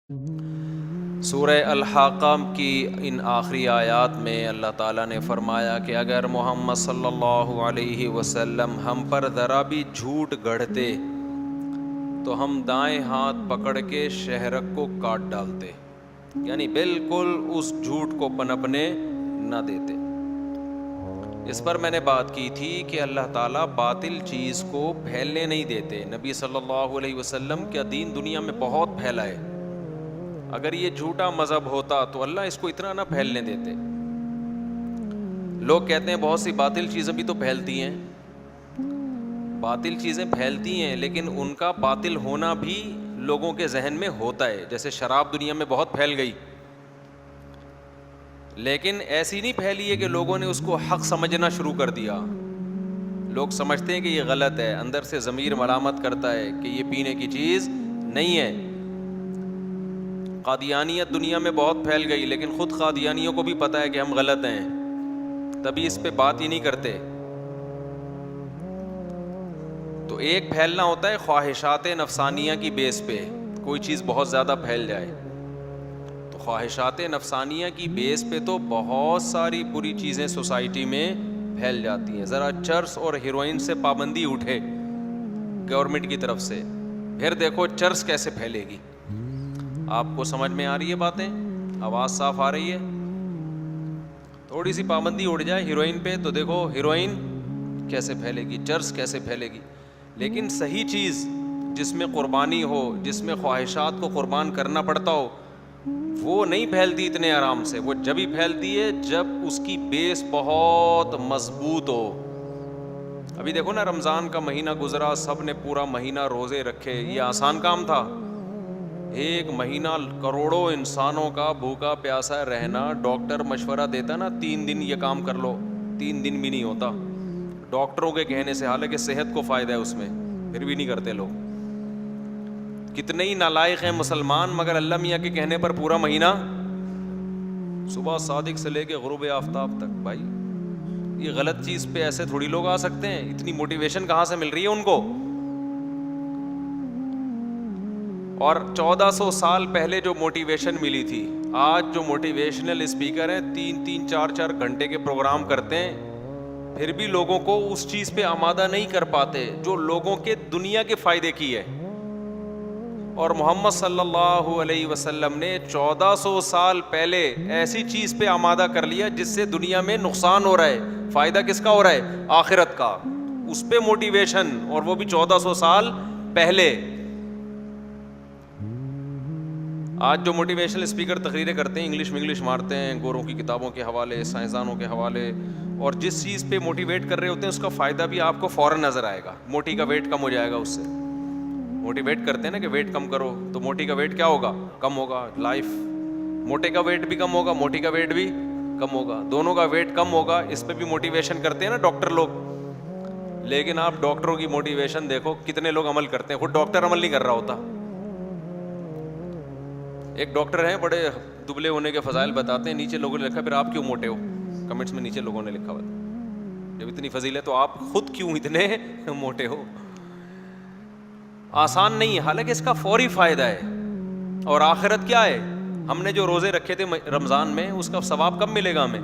سورہ الحاقہ کی ان آخری آیات میں اللہ تعالیٰ نے فرمایا کہ اگر محمد صلی اللہ علیہ وسلم ہم پر ذرا بھی جھوٹ گڑھتے تو ہم دائیں ہاتھ پکڑ کے شہرک کو کاٹ ڈالتے، یعنی بالکل اس جھوٹ کو پنپنے نہ دیتے۔ اس پر میں نے بات کی تھی کہ اللہ تعالیٰ باطل چیز کو پھیلنے نہیں دیتے۔ نبی صلی اللہ علیہ وسلم کا دین دنیا میں بہت پھیلا ہے، اگر یہ جھوٹا مذہب ہوتا تو اللہ اس کو اتنا نہ پھیلنے دیتے۔ لوگ کہتے ہیں بہت سی باطل چیزیں بھی تو پھیلتی ہیں، باطل چیزیں پھیلتی ہیں لیکن ان کا باطل ہونا بھی لوگوں کے ذہن میں ہوتا ہے۔ جیسے شراب دنیا میں بہت پھیل گئی، لیکن ایسی نہیں پھیلی ہے کہ لوگوں نے اس کو حق سمجھنا شروع کر دیا۔ لوگ سمجھتے ہیں کہ یہ غلط ہے، اندر سے ضمیر ملامت کرتا ہے کہ یہ پینے کی چیز نہیں ہے۔ قادیانیت دنیا میں بہت پھیل گئی، لیکن خود قادیانیوں کو بھی پتہ ہے کہ ہم غلط ہیں، تبھی اس پہ بات ہی نہیں کرتے۔ تو ایک پھیلنا ہوتا ہے خواہشات نفسانیہ کی بیس پہ، کوئی چیز بہت زیادہ پھیل جائے تو خواہشات نفسانیہ کی بیس پہ تو بہت ساری بری چیزیں سوسائٹی میں پھیل جاتی ہیں۔ ذرا چرس اور ہیروئن سے پابندی اٹھے گورنمنٹ کی طرف سے، پھر دیکھو چرس کیسے پھیلے گی۔ آپ کو سمجھ میں آ رہی ہے باتیں؟ آواز صاف آ رہی ہے؟ تھوڑی سی پابندی اڑ جائے ہیروئن پہ تو دیکھو ہیروئن کیسے پھیلے گی، چرس کیسے پھیلے گی۔ لیکن صحیح چیز جس میں قربانی ہو، جس میں خواہشات کو قربان کرنا پڑتا ہو، وہ نہیں پھیلتی اتنے آرام سے۔ وہ جب ہی پھیلتی ہے جب اس کی بیس بہت مضبوط ہو۔ ابھی دیکھو نا، رمضان کا مہینہ گزرا، سب نے پورا مہینہ روزے رکھے، یہ آسان کام تھا؟ ایک مہینہ کروڑوں انسانوں کا بھوکا پیاسا رہنا، ڈاکٹر مشورہ دیتا نا 3 دن یہ کام کر لو، 3 دن بھی نہیں ہوتا ڈاکٹروں کے کہنے سے، حالانکہ صحت کو فائدہ ہے اس میں، پھر بھی نہیں کرتے لوگ۔ کتنے ہی نالائق ہیں مسلمان، مگر اللہ میاں کے کہنے پر پورا مہینہ، صبح صادق سے لے کے غروب آفتاب تک۔ بھائی یہ غلط چیز پہ ایسے تھوڑی لوگ آ سکتے ہیں، اتنی موٹیویشن کہاں سے مل رہی ہے ان کو؟ اور 1400 سال پہلے جو موٹیویشن ملی تھی، آج جو موٹیویشنل اسپیکر ہیں 3-3 4-4 گھنٹے کے پروگرام کرتے ہیں، پھر بھی لوگوں کو اس چیز پہ آمادہ نہیں کر پاتے جو لوگوں کے دنیا کے فائدے کی ہے۔ اور محمد صلی اللہ علیہ وسلم نے 1400 سال پہلے ایسی چیز پہ آمادہ کر لیا جس سے دنیا میں نقصان ہو رہا ہے، فائدہ کس کا ہو رہا ہے؟ آخرت کا۔ اس پہ موٹیویشن، اور وہ بھی 1400 سال پہلے۔ آج جو موٹیویشنل اسپیکر تقریریں کرتے ہیں، انگلش مارتے ہیں، گوروں کی کتابوں کے حوالے، سائنسدانوں کے حوالے، اور جس چیز پہ موٹیویٹ کر رہے ہوتے ہیں اس کا فائدہ بھی آپ کو فوراً نظر آئے گا۔ موٹی کا ویٹ کم ہو جائے گا اس سے۔ موٹیویٹ کرتے ہیں نا کہ ویٹ کم کرو، تو موٹی کا ویٹ کیا ہوگا؟ کم ہوگا۔ لائف، موٹے کا ویٹ بھی کم ہوگا، موٹی کا ویٹ بھی کم ہوگا، دونوں کا ویٹ کم ہوگا۔ اس پہ بھی موٹیویشن کرتے ہیں نا ڈاکٹر لوگ، لیکن آپ ڈاکٹروں کی موٹیویشن دیکھو کتنے لوگ عمل کرتے ہیں، خود ڈاکٹر عمل نہیں کر رہا ہوتا۔ ایک ڈاکٹر ہیں، بڑے دبلے ہونے کے فضائل بتاتے ہیں، نیچے لوگوں نے لکھا پھر آپ کیوں موٹے ہو؟ کمنٹس میں نیچے لوگوں نے لکھا ہوا، جب اتنی فضیل ہے تو آپ خود کیوں اتنے موٹے ہو؟ آسان نہیں ہے، حالانکہ اس کا فوری فائدہ ہے۔ اور آخرت کیا ہے؟ ہم نے جو روزے رکھے تھے رمضان میں، اس کا ثواب کب ملے گا ہمیں؟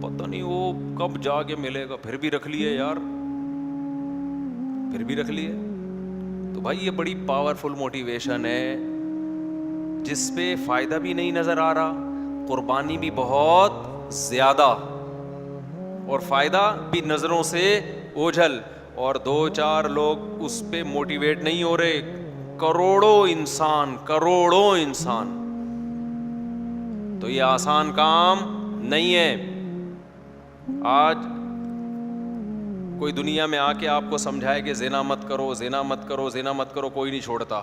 پتہ نہیں وہ کب جا کے ملے گا۔ پھر بھی رکھ لیے یار، پھر بھی رکھ لیے۔ تو بھائی یہ بڑی پاورفل موٹیویشن ہے جس پہ فائدہ بھی نہیں نظر آ رہا، قربانی بھی بہت زیادہ، اور فائدہ بھی نظروں سے اوجھل، اور 2-4 لوگ اس پہ موٹیویٹ نہیں ہو رہے، کروڑوں انسان۔ تو یہ آسان کام نہیں ہے۔ آج کوئی دنیا میں آ کے آپ کو سمجھائے کہ زنا مت کرو، زنا مت کرو، زنا مت کرو، کوئی نہیں چھوڑتا،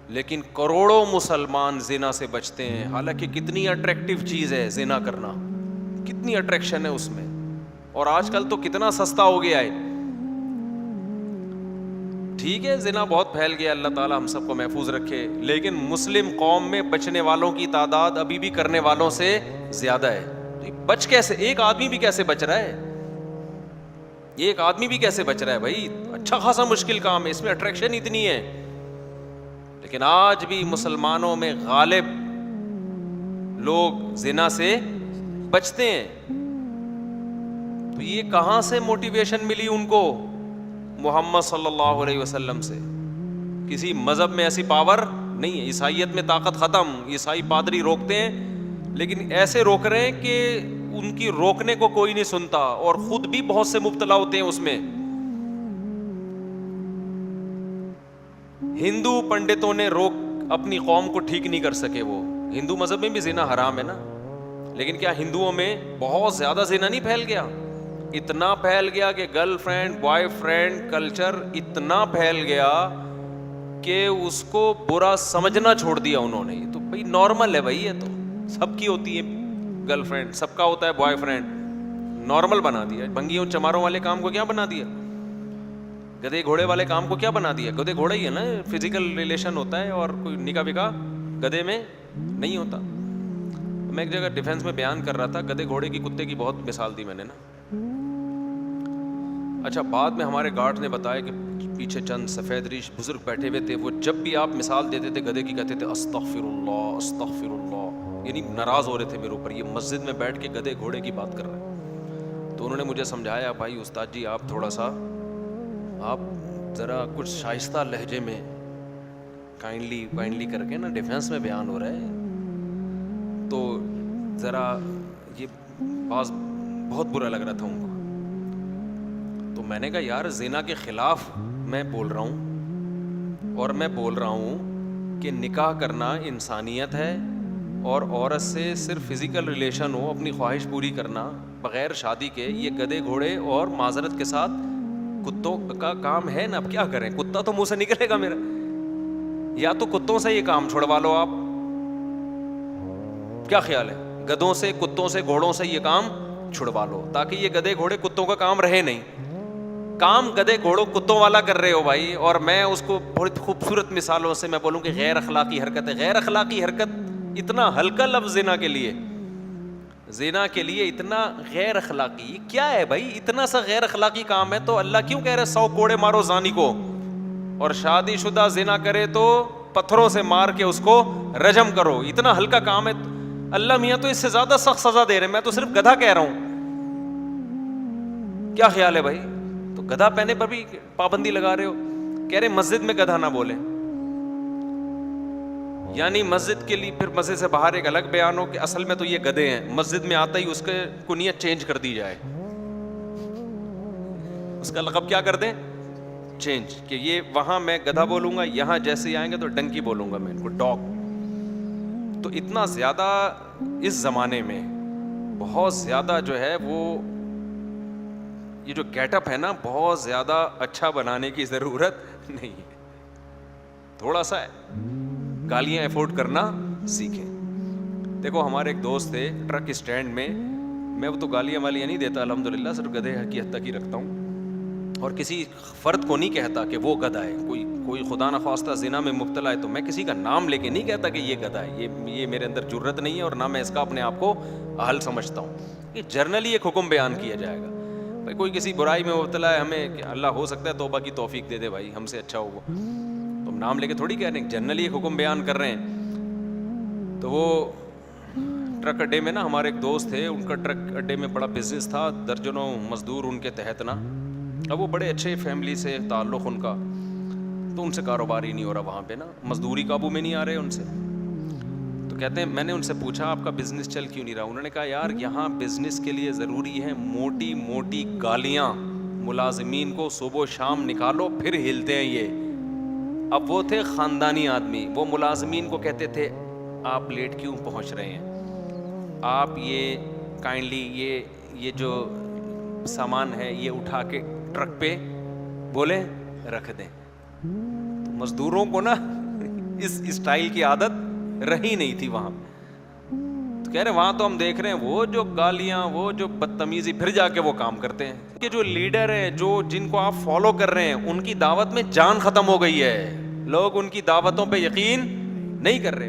لیکن کروڑوں مسلمان زنا سے بچتے ہیں۔ حالانکہ کتنی اٹریکٹیو چیز ہے زنا کرنا، کتنی اٹریکشن ہے اس میں، اور آج کل تو کتنا سستا ہو گیا ہے۔ ٹھیک ہے زنا بہت پھیل گیا، اللہ تعالیٰ ہم سب کو محفوظ رکھے، لیکن مسلم قوم میں بچنے والوں کی تعداد ابھی بھی کرنے والوں سے زیادہ ہے۔ بچ کیسے؟ ایک آدمی بھی کیسے بچ رہا ہے؟ ایک آدمی بھی کیسے بچ رہا ہے؟ بھائی اچھا خاصا مشکل کام ہے، اس میں اٹریکشن اتنی ہے، لیکن آج بھی مسلمانوں میں غالب لوگ زنا سے بچتے ہیں. تو یہ کہاں سے موٹیویشن ملی ان کو؟ محمد صلی اللہ علیہ وسلم سے. کسی مذہب میں ایسی پاور نہیں ہے. عیسائیت میں طاقت ختم. عیسائی پادری روکتے ہیں لیکن ایسے روک رہے ہیں کہ ان کی روکنے کو کوئی نہیں سنتا, اور خود بھی بہت سے مبتلا ہوتے ہیں اس میں. ہندو پنڈتوں نے روک اپنی قوم کو ٹھیک نہیں کر سکے. وہ ہندو مذہب میں بھی زنا حرام ہے نا, لیکن کیا ہندوؤں میں بہت زیادہ زنا نہیں پھیل گیا؟ اتنا پھیل گیا کہ girl friend boy friend culture اتنا پھیل گیا کہ اس کو برا سمجھنا چھوڑ دیا انہوں نے. تو بھائی نارمل ہے بھائی, یہ تو سب کی ہوتی ہے گرل فرینڈ, سب کا ہوتا ہے بوائے فرینڈ, نارمل بنا دیا. بھنگیوں چماروں والے کام کو کیا بنا دیا؟ گدھے گھوڑے والے کام کو کیا بنا دیا؟ گدھے گھوڑا ہی ہے نا, فزیکل ریلیشن ہوتا ہے, اور کوئی نکاح وکاح گدھے میں نہیں ہوتا. میں ایک جگہ ڈیفینس میں بیان کر رہا تھا, گدھے گھوڑے کی کتے کی بہت مثال دی میں نے نا. اچھا, بعد میں ہمارے گارڈ نے بتایا کہ پیچھے چند سفید ریش بزرگ بیٹھے ہوئے تھے, وہ جب بھی آپ مثال دیتے تھے گدھے کی کہتے تھے استغفر اللہ استغفر اللہ, یعنی ناراض ہو رہے تھے میرے اوپر. یہ مسجد میں بیٹھ کے گدھے گھوڑے کی بات کر رہے ہیں. تو انہوں نے مجھے سمجھایا, بھائی استاد جی آپ تھوڑا سا آپ ذرا کچھ شائستہ لہجے میں کائنڈلی کر کے نا, ڈیفینس میں بیان ہو رہا ہے تو ذرا یہ بات بہت برا لگ رہا تھا ان کو. تو میں نے کہا یار زنا کے خلاف میں بول رہا ہوں, اور میں بول رہا ہوں کہ نکاح کرنا انسانیت ہے, اور عورت سے صرف فزیکل ریلیشن ہو, اپنی خواہش پوری کرنا بغیر شادی کے, یہ گدھے گھوڑے اور معذرت کے ساتھ کتوں کا کام ہے نا. اب کیا کریں, کتا تو منہ سے نکلے گا میرا, یا تو کتوں سے یہ کام چھڑوا لو آپ. کیا خیال ہے؟ گدھوں سے, کتوں سے, گھوڑوں سے یہ کام چھڑوا لو, تاکہ یہ گدھے گھوڑے کتوں کا کام رہے نہیں. کام گدھے گھوڑوں کتوں والا کر رہے ہو بھائی. اور میں اس کو بہت خوبصورت مثالوں سے میں بولوں کہ غیر اخلاقی حرکت ہے. غیر اخلاقی حرکت اتنا ہلکا لفظ زنا کے لیے, زنا کے لیے اتنا غیر اخلاقی کیا ہے بھائی؟ اتنا سا غیر اخلاقی کام ہے تو اللہ کیوں کہہ رہے 100 کوڑے مارو زانی کو, اور شادی شدہ زنا کرے تو پتھروں سے مار کے اس کو رجم کرو؟ اتنا ہلکا کام ہے. اللہ میاں تو اس سے زیادہ سخت سزا دے رہے ہیں, میں تو صرف گدھا کہہ رہا ہوں. کیا خیال ہے بھائی؟ تو گدھا پہنے پر بھی پابندی لگا رہے ہو. کہہ رہے مسجد میں گدھا نہ بولیں, یعنی مسجد کے لیے پھر مسجد سے باہر ایک الگ بیان ہو کہ اصل میں تو یہ گدھے ہیں, مسجد میں آتا ہی اس کے کنیت چینج کر دی جائے, اس کا لقب کیا کر دیں چینج, کہ یہ وہاں میں گدھا بولوں گا, یہاں جیسے ہی آئیں گے تو ڈنکی بولوں گا میں ان کو, ڈاگ. تو اتنا زیادہ اس زمانے میں بہت زیادہ جو ہے وہ یہ جو گیٹ اپ ہے نا, بہت زیادہ اچھا بنانے کی ضرورت نہیں ہے. تھوڑا سا گالیاں افورڈ کرنا سیکھیں. دیکھو ہمارے ایک دوست تھے ٹرک اسٹینڈ میں, میں وہ تو گالیاں والیاں نہیں دیتا الحمدللہ, صرف گدھے کی حد تک ہی رکھتا ہوں, اور کسی فرد کو نہیں کہتا کہ وہ گدھا ہے. کوئی خدا نخواستہ زنا میں مبتلا ہے تو میں کسی کا نام لے کے نہیں کہتا کہ یہ گدھا ہے. یہ میرے اندر جرت نہیں ہے, اور نہ میں اس کا اپنے آپ کو اہل سمجھتا ہوں. یہ جرنلی ایک حکم بیان کیا جائے گا. بھائی کوئی کسی برائی میں مبتلا ہے, ہمیں اللہ ہو سکتا ہے توبہ کی توفیق دے دے بھائی, ہم سے اچھا ہو وہ, تو ہم نام لے کے تھوڑی کہہ رہے ہیں, جنرلی ایک حکم بیان کر رہے ہیں. تو وہ ٹرک اڈے میں نا ہمارے ایک دوست تھے, ان کا ٹرک اڈے میں بڑا بزنس تھا, درجنوں مزدور ان کے تحت نا. اب وہ بڑے اچھے فیملی سے تعلق ان کا, تو ان سے کاروبار ہی نہیں ہو رہا وہاں پہ نا, مزدوری قابو میں نہیں آ رہے ان سے. تو کہتے ہیں میں نے ان سے پوچھا آپ کا بزنس چل کیوں نہیں رہا؟ انہوں نے کہا یار یہاں بزنس کے لیے ضروری ہے موٹی موٹی گالیاں, ملازمین کو صبح و شام نکالو پھر ہلتے ہیں یہ. اب وہ تھے خاندانی آدمی, وہ ملازمین کو کہتے تھے آپ لیٹ کیوں پہنچ رہے ہیں, آپ یہ کائنڈلی یہ جو سامان ہے یہ اٹھا کے ٹرک پہ بولے رکھ دیں. مزدوروں کو نا اس اسٹائل کی عادت رہی نہیں تھی وہاں. تو کہہ رہے وہاں تو ہم دیکھ رہے ہیں وہ جو گالیاں, وہ جو بدتمیزی, پھر جا کے وہ کام کرتے ہیں. کہ جو لیڈر ہیں, جن کو آپ فالو کر رہے ہیں, ان کی دعوت میں جان ختم ہو گئی ہے, لوگ ان کی دعوتوں پہ یقین نہیں کر رہے.